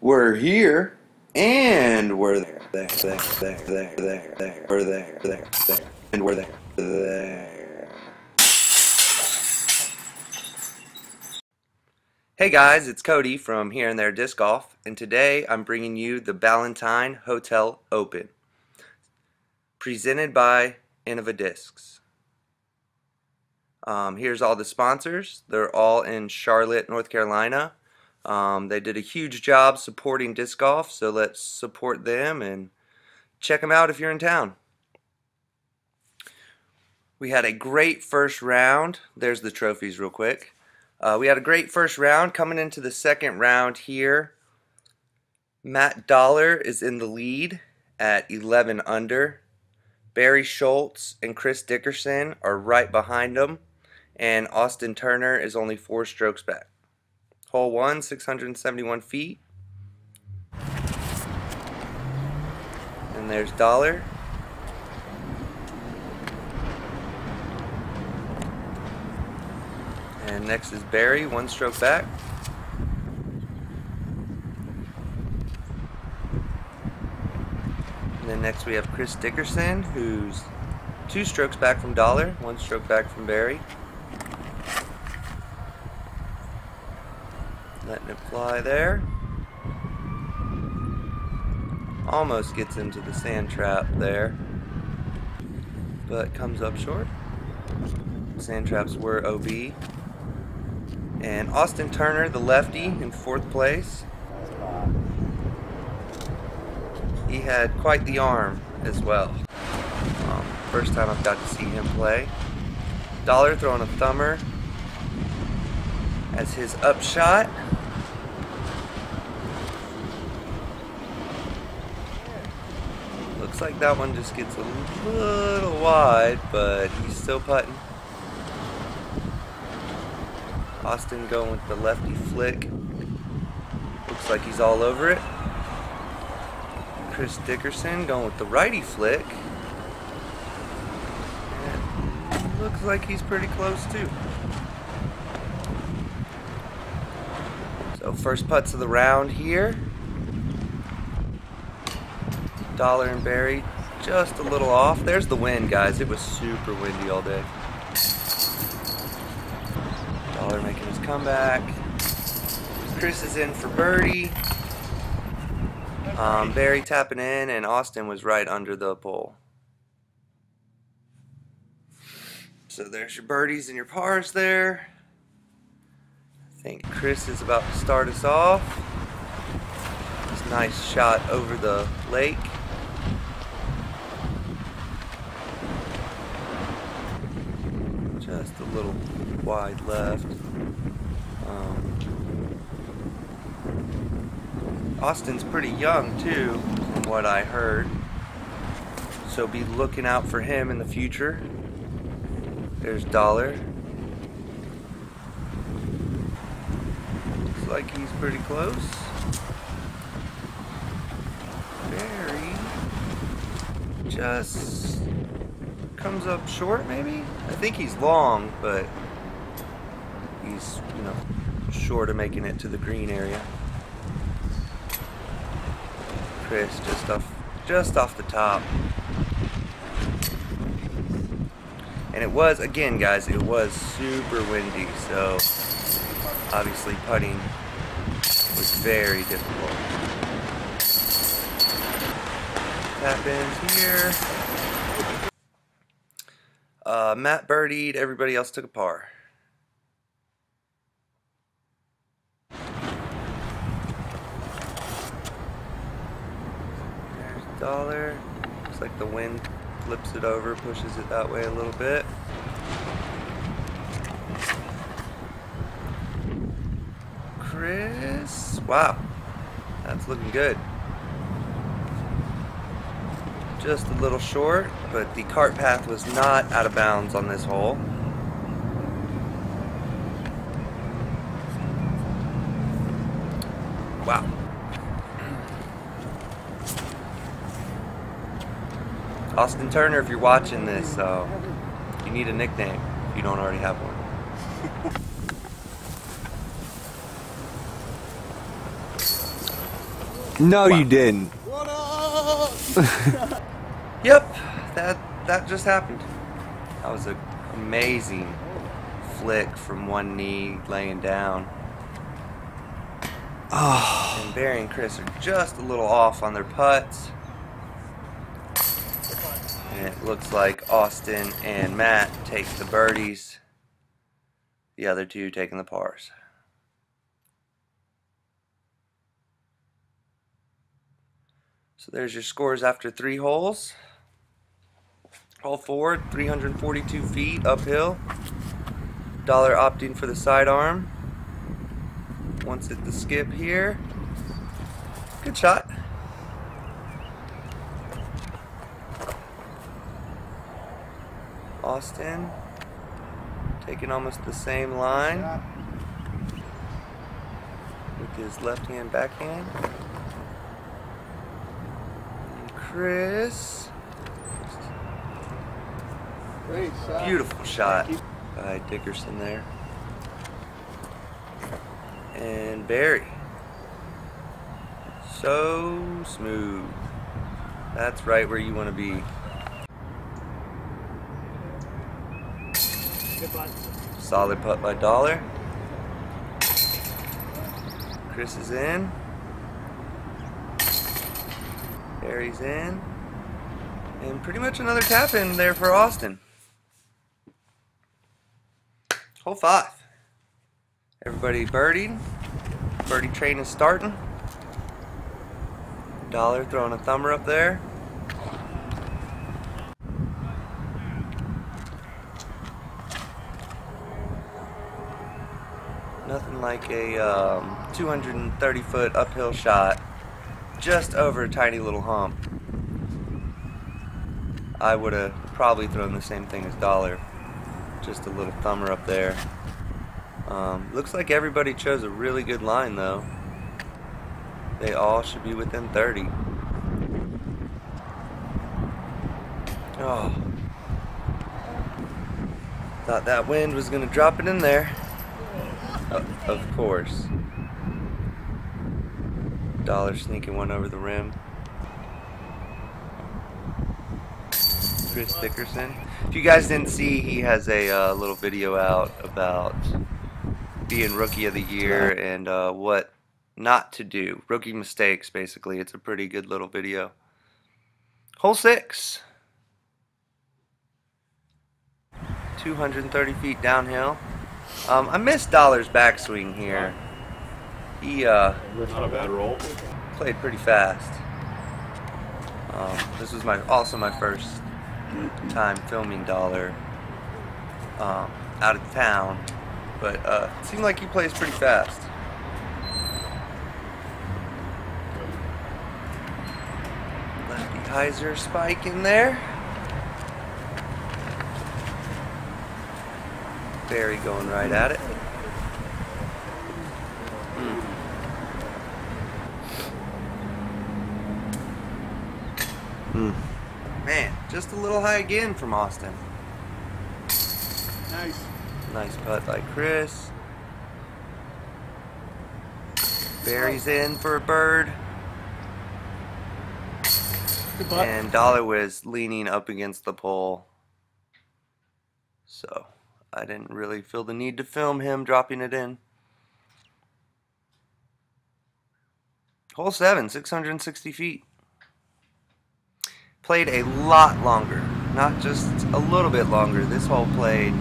We're here, and we're there, and we're there. Hey guys, it's Cody from Here and There Disc Golf, and today I'm bringing you the Ballantyne Hotel Open, presented by Innova Discs. Here's all the sponsors. They're all in Charlotte, North Carolina. They did a huge job supporting disc golf, so let's support them and check them out if you're in town. We had a great first round. There's the trophies real quick. We had a great first round. Coming into the second round here, Matt Dollar is in the lead at 11 under. Barry Schultz and Chris Dickerson are right behind him, and Austin Turner is only 4 strokes back. Hole 1, 671 feet. And there's Dollar. And next is Barry, 1 stroke back. And then next we have Chris Dickerson, who's 2 strokes back from Dollar, 1 stroke back from Barry. Letting it fly there. Almost gets into the sand trap there, but comes up short. Sand traps were OB. And Austin Turner, the lefty, in 4th place. He had quite the arm as well. First time I've got to see him play. Dollar throwing a thumber as his upshot. Looks like that one just gets a little wide, but he's still putting. Austin going with the lefty flick. Looks like he's all over it. Chris Dickerson going with the righty flick. And looks like he's pretty close too. So first putts of the round here. Dollar and Barry just a little off. There's the wind, guys. It was super windy all day. Dollar making his comeback. Chris is in for birdie. Barry tapping in, and Austin was right under the pole. So there's your birdies and your pars there. I think Chris is about to start us off. This nice shot over the lake. Just a little wide left. Austin's pretty young too, from what I heard. So be looking out for him in the future. There's Dollar. Looks like he's pretty close. Barry just comes up short, maybe? I think he's long, but he's, short of making it to the green area. Chris just off the top. And it was, again guys, it was super windy, so obviously putting was very difficult. Tap ins here. Matt birdied, everybody else took a par. There's Dollar. Looks like the wind flips it over, pushes it that way a little bit. Chris, wow, that's looking good. Just a little short, but the cart path was not out of bounds on this hole. Wow. Austin Turner, if you're watching this, you need a nickname if you don't already have one. No, you didn't. What up? Yep, that just happened. That was an amazing flick from one knee laying down. Oh. And Barry and Chris are just a little off on their putts. And it looks like Austin and Matt take the birdies. The other two taking the pars. So there's your scores after 3 holes. Hole 4, 342 feet uphill. Dollar opting for the sidearm. Once at the skip here. Good shot. Austin taking almost the same line with his left hand backhand. And Chris. Great shot. Beautiful shot by Dickerson there. And Barry. So smooth. That's right where you want to be. Solid putt by Dollar. Chris is in. Barry's in. And pretty much another tap in there for Austin. Hole 5. Everybody birdied. Birdie train is starting. Dollar throwing a thumber up there. Nothing like a 230-foot uphill shot just over a tiny little hump. I would have probably thrown the same thing as Dollar. Just a little thumber up there. Looks like everybody chose a really good line though. They all should be within 30. Oh. Thought that wind was going to drop it in there. Of course. Dollar sneaking one over the rim. Chris Dickerson. If you guys didn't see, he has a little video out about being Rookie of the Year and what not to do. Rookie mistakes, basically. It's a pretty good little video. Hole 6. 230 feet downhill. I missed Dollar's backswing here. He not a bad roll. played pretty fast. This was also my first time filming Dollar out of town, but it seemed like he plays pretty fast. Lefty hyzer spike in there. Barry going right at it. Man, just a little high again from Austin. Nice. Nice putt by Chris. Barry's in for a bird. Good putt. And Dollar was leaning up against the pole. So I didn't really feel the need to film him dropping it in. Hole 7, 660 feet. Played a lot longer, not just a little bit longer. This hole played,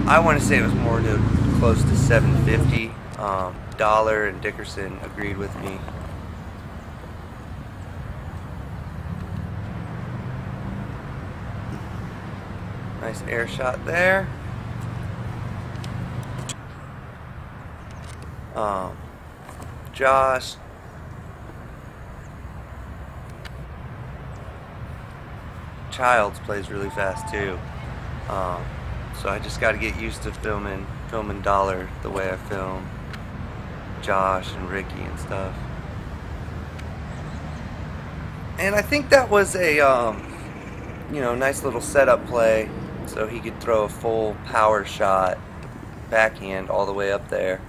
I want to say it was more to close to 750. Dollar and Dickerson agreed with me. Nice air shot there. Josh. Childres plays really fast too. So I just got to get used to filming Dollar the way I film Josh and Ricky and stuff. And I think that was a nice little setup play so he could throw a full power shot backhand all the way up there.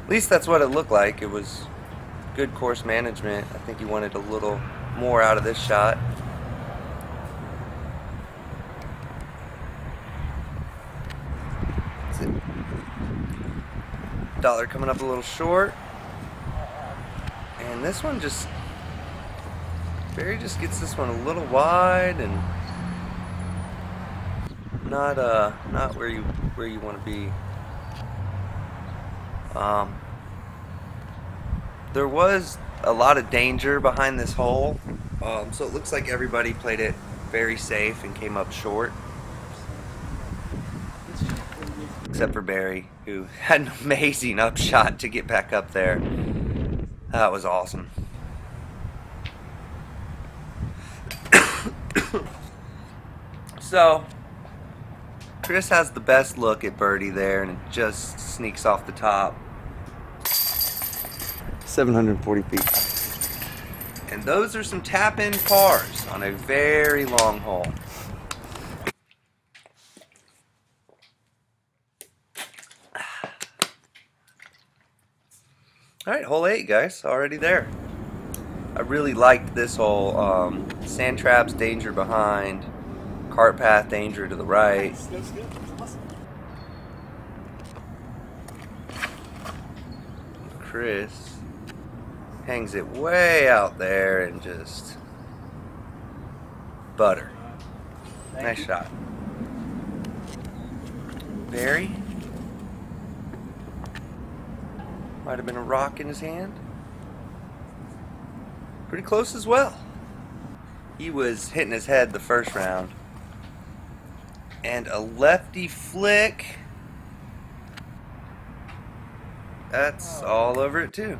At least that's what it looked like. It was good course management. I think he wanted a little more out of this shot. That's it. Dollar coming up a little short. And this one just, Barry just gets this one a little wide and not where you want to be. There was a lot of danger behind this hole, so it looks like everybody played it very safe and came up short, except for Barry, who had an amazing upshot to get back up there. That was awesome. So Chris has the best look at birdie there, and it just sneaks off the top. 740 feet. And those are some tap-in pars on a very long hole. Alright, hole 8, guys. Already there. I really liked this hole. Sand traps, danger behind. Cart path, danger to the right. That's good. Awesome. Chris hangs it way out there and just butter. Nice shot. Barry. Might have been a rock in his hand. Pretty close as well. He was hitting his head the first round. And a lefty flick. That's all over it too.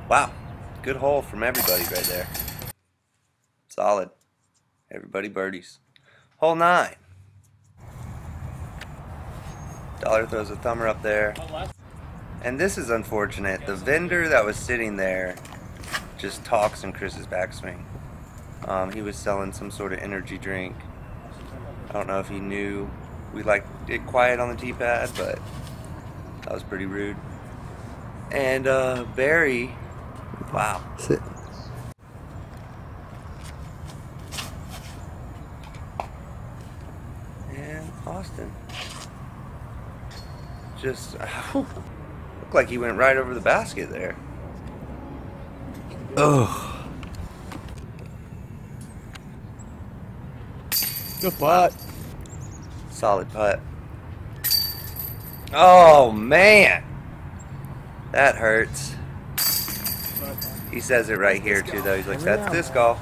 Wow, good hole from everybody right there. Solid. Everybody birdies. Hole 9. Dollar throws a thumber up there. And this is unfortunate. The vendor that was sitting there just talks in Chris's backswing. He was selling some sort of energy drink. I don't know if he knew we liked it quiet on the tee pad, but that was pretty rude. And Barry, wow. Sit. And Austin. Just looked like he went right over the basket there. Oh. Good putt. Solid putt. Oh man, that hurts. He says it right here too, though. He's like, "That's disc golf."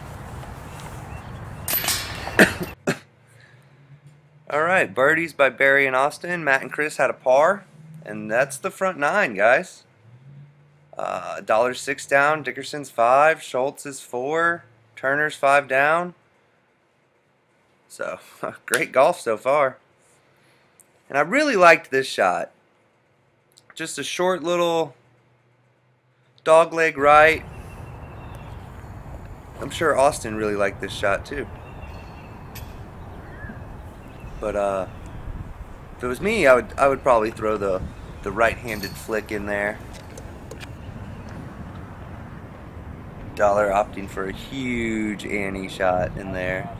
All right, birdies by Barry and Austin. Matt and Chris had a par, and that's the front 9, guys. Dollar's 6 down, Dickerson's 5, Schultz is 4, Turner's 5 down. So, great golf so far. And I really liked this shot. Just a short little dogleg right. I'm sure Austin really liked this shot too. But if it was me, I would probably throw the right-handed flick in there. Dollar opting for a huge Annie shot in there.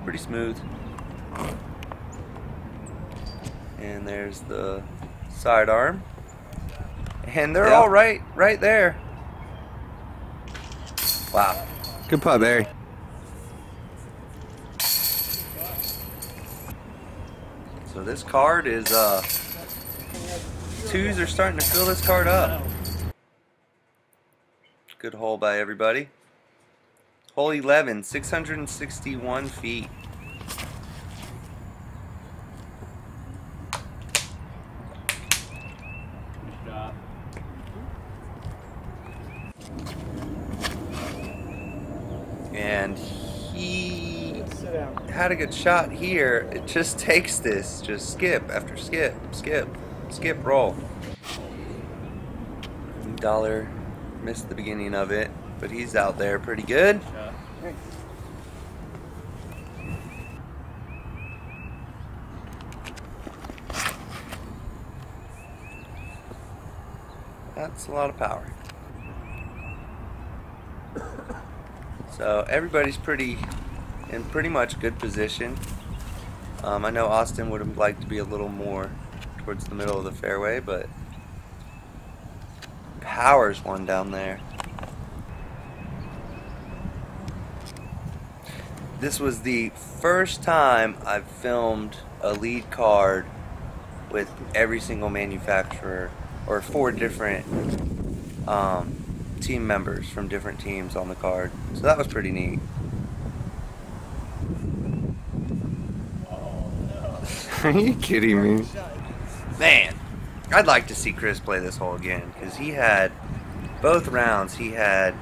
Pretty smooth. And there's the sidearm. And they're all right there. Wow. Good putt, Barry. So this card is, 2s are starting to fill this card up. Good hole by everybody. Hole 11, 661 feet. And he had a good shot here. It just takes this, just skip after skip, skip, roll. Dollar missed the beginning of it. but he's out there pretty good. That's a lot of power. So everybody's in pretty much good position. I know Austin would have liked to be a little more towards the middle of the fairway, but power's one down there. This was the first time I've filmed a lead card with every single manufacturer, or 4 different team members from different teams on the card. So that was pretty neat. Oh, no. Are you kidding me? Man, I'd like to see Chris play this hole again, because he had, both rounds, he had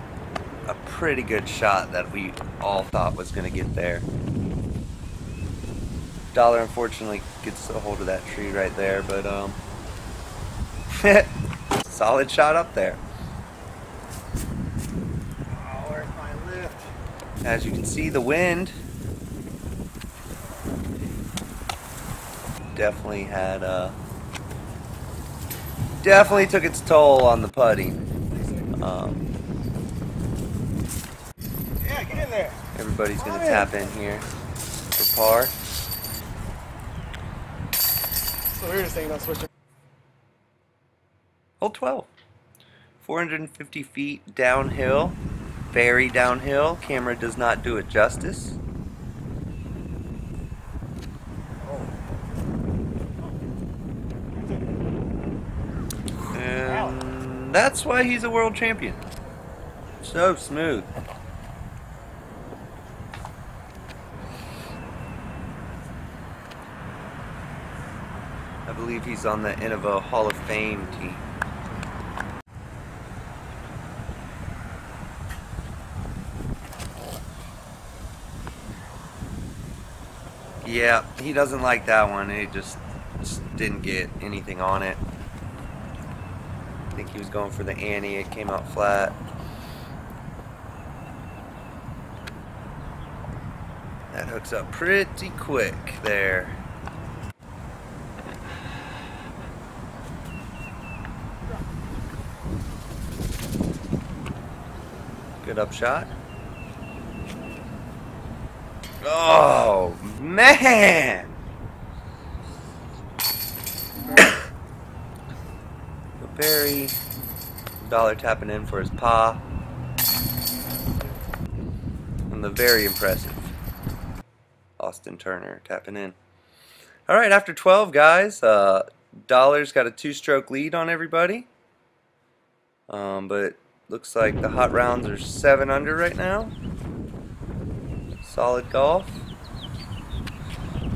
a pretty good shot that we all thought was going to get there. Dollar unfortunately gets a hold of that tree right there, but solid shot up there. Oh, where's my lift? As you can see, the wind definitely had definitely took its toll on the putting. Yeah, get in there. Everybody's gonna tap in here for par. It's the weirdest thing about switching. Hole 12. 450 feet downhill. Very downhill. Camera does not do it justice. And that's why he's a world champion. So smooth. I believe he's on the Innova Hall of Fame team. Yeah, he doesn't like that one. He just didn't get anything on it. I think he was going for the ante. It came out flat. That hooks up pretty quick there. Good upshot. Oh, man! Barry, Dollar tapping in for his pa. And the very impressive Austin Turner tapping in. Alright, after 12, guys, Dollar's got a 2-stroke lead on everybody. But looks like the hot rounds are 7 under right now. Solid golf.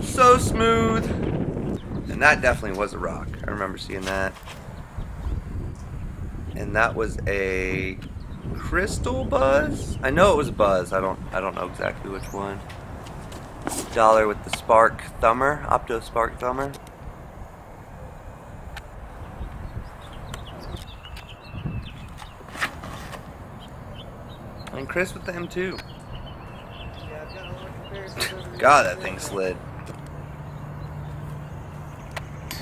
So smooth. And that definitely was a rock. I remember seeing that. And that was a crystal buzz? I know it was a buzz. I don't know exactly which one. Dollar with the spark thumber, opto spark thumber. And Chris with the M2. God, that thing slid.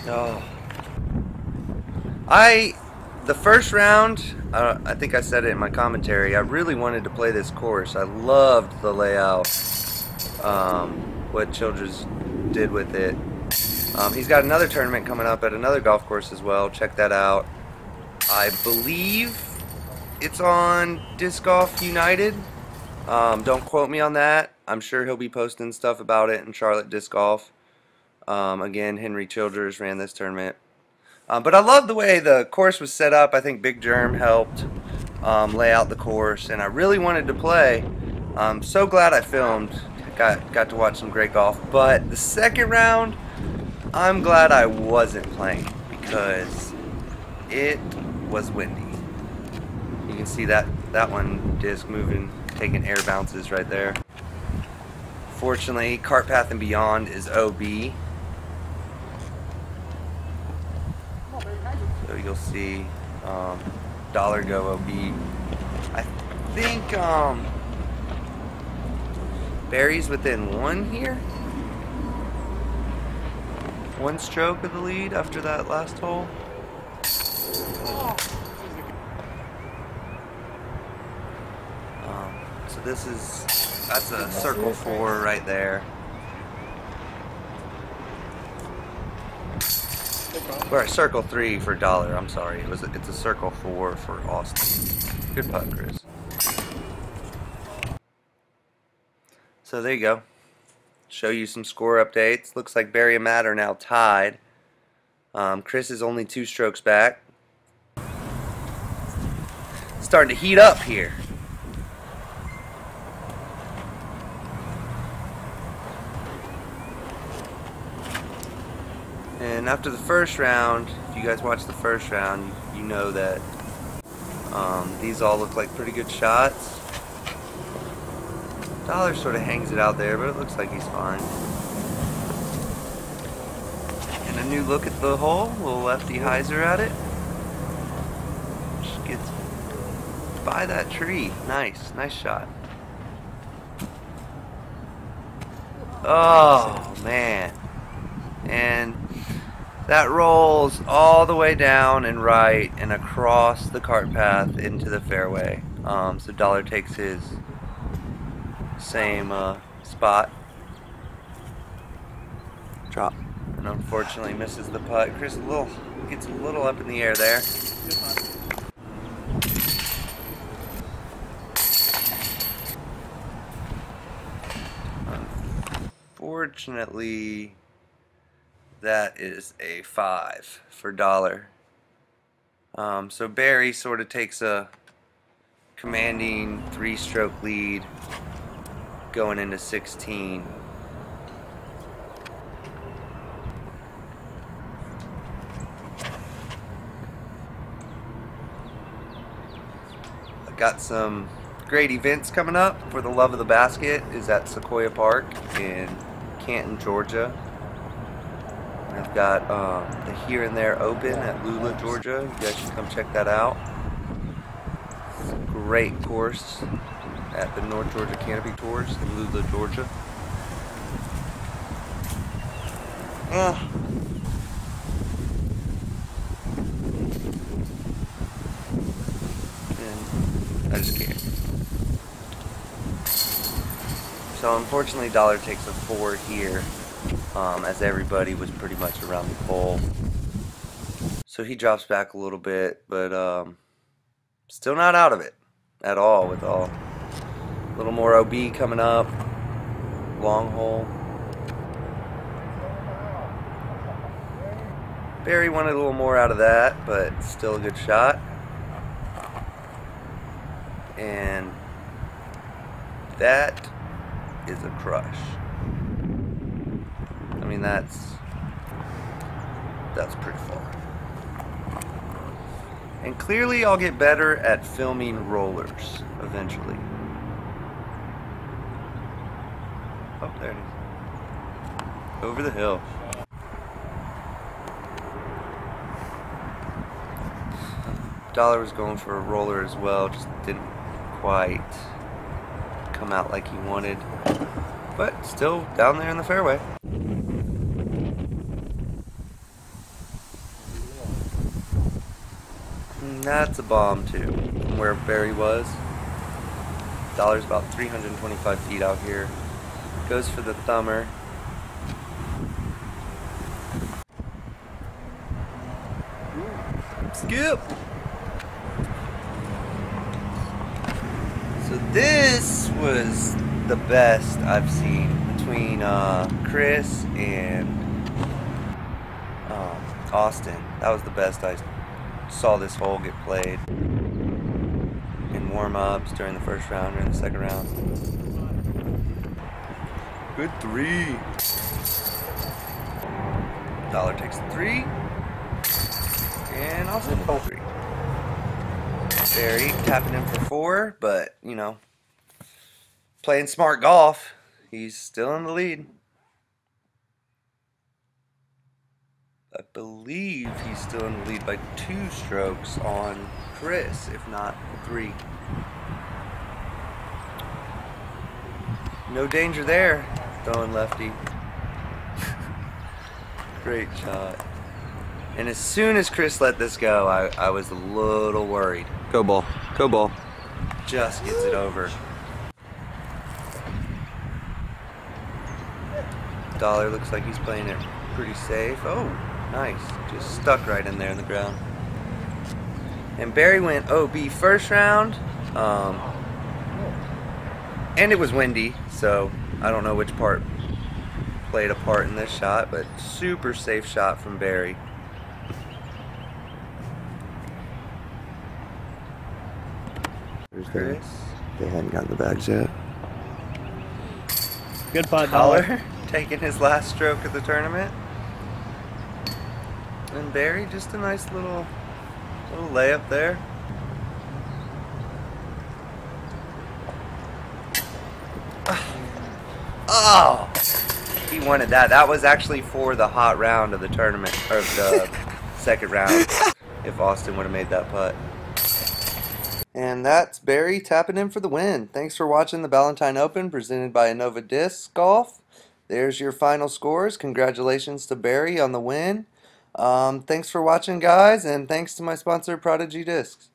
Oh. The first round, I think I said it in my commentary, I really wanted to play this course. I loved the layout, what Childres did with it. He's got another tournament coming up at another golf course as well. Check that out. I believe it's on Disc Golf United. Don't quote me on that. I'm sure he'll be posting stuff about it in Charlotte Disc Golf. Again, Henry Childres ran this tournament. But I love the way the course was set up. I think Big Germ helped lay out the course, and I really wanted to play. I'm so glad I filmed. Got to watch some great golf. But the second round, I'm glad I wasn't playing because it was windy. You can see that one disc moving, taking air bounces right there. Fortunately, Cart Path and Beyond is OB. So you'll see Dollar go OB. I think Barry's within one here. One stroke of the lead after that last hole. So that's a circle 4 right there. Or a circle 3 for Dollar. I'm sorry. It's a circle 4 for Austin. Good putt, Chris. So there you go. Show you some score updates. Looks like Barry and Matt are now tied. Chris is only 2 strokes back. Starting to heat up here. And after the first round, if you guys watched the first round, you know that these all look like pretty good shots. Dollar sort of hangs it out there, but it looks like he's fine. And a new look at the hole, little lefty hyzer at it. Just gets by that tree. Nice shot. Oh man. And that rolls all the way down and right and across the cart path into the fairway. So Dollar takes his same spot. Drop. And unfortunately misses the putt. Chris gets a little up in the air there. Unfortunately, that is a 5 for Dollar. So Barry sort of takes a commanding 3-stroke lead going into 16. I've got some great events coming up for the Love of the Basket is at Sequoia Park in Canton, Georgia. I've got the Here and There Open at Lula, Georgia. You guys should come check that out. It's a great course at the North Georgia Canopy Tours in Lula, Georgia. And I just can't. So unfortunately Dollar takes a 4 here. As everybody was pretty much around the pole. So he drops back a little bit, but still not out of it at all with all. A little more OB coming up. Long hole. Barry wanted a little more out of that, but still a good shot. And that is a crush. I mean, that's pretty far. And clearly I'll get better at filming rollers eventually. Oh, there it is. Over the hill. Dollar was going for a roller as well, just didn't quite come out like he wanted. But still down there in the fairway. That's a bomb too, from where Barry was. Dollar's about 325 feet out here. Goes for the thumber. Skip! So this was the best I've seen between Chris and Austin. That was the best I saw this hole get played in warm-ups during the first round or in the second round. Good 3. Dollar takes the 3. And Austin hole 3. Barry tapping in for 4, but you know, playing smart golf, he's still in the lead. I believe he's still in the lead by 2 strokes on Chris, if not 3. No danger there. Throwing lefty. Great shot. And as soon as Chris let this go, I was a little worried. Go ball. Go ball. Just gets it over. Dollar looks like he's playing it pretty safe. Oh, nice. Just stuck right in there in the ground. And Barry went OB first round. And it was windy, so I don't know which part played a part in this shot, but super safe shot from Barry. Chris. They hadn't gotten the bags yet. Good putt, Dollar taking his last stroke of the tournament. And Barry, just a nice little layup there. Oh! He wanted that. That was actually for the hot round of the tournament, or the second round, if Austin would have made that putt. And that's Barry tapping in for the win. Thanks for watching the Ballantyne Open presented by Innova Disc Golf. There's your final scores. Congratulations to Barry on the win. Thanks for watching, guys, and thanks to my sponsor, Prodigy Discs.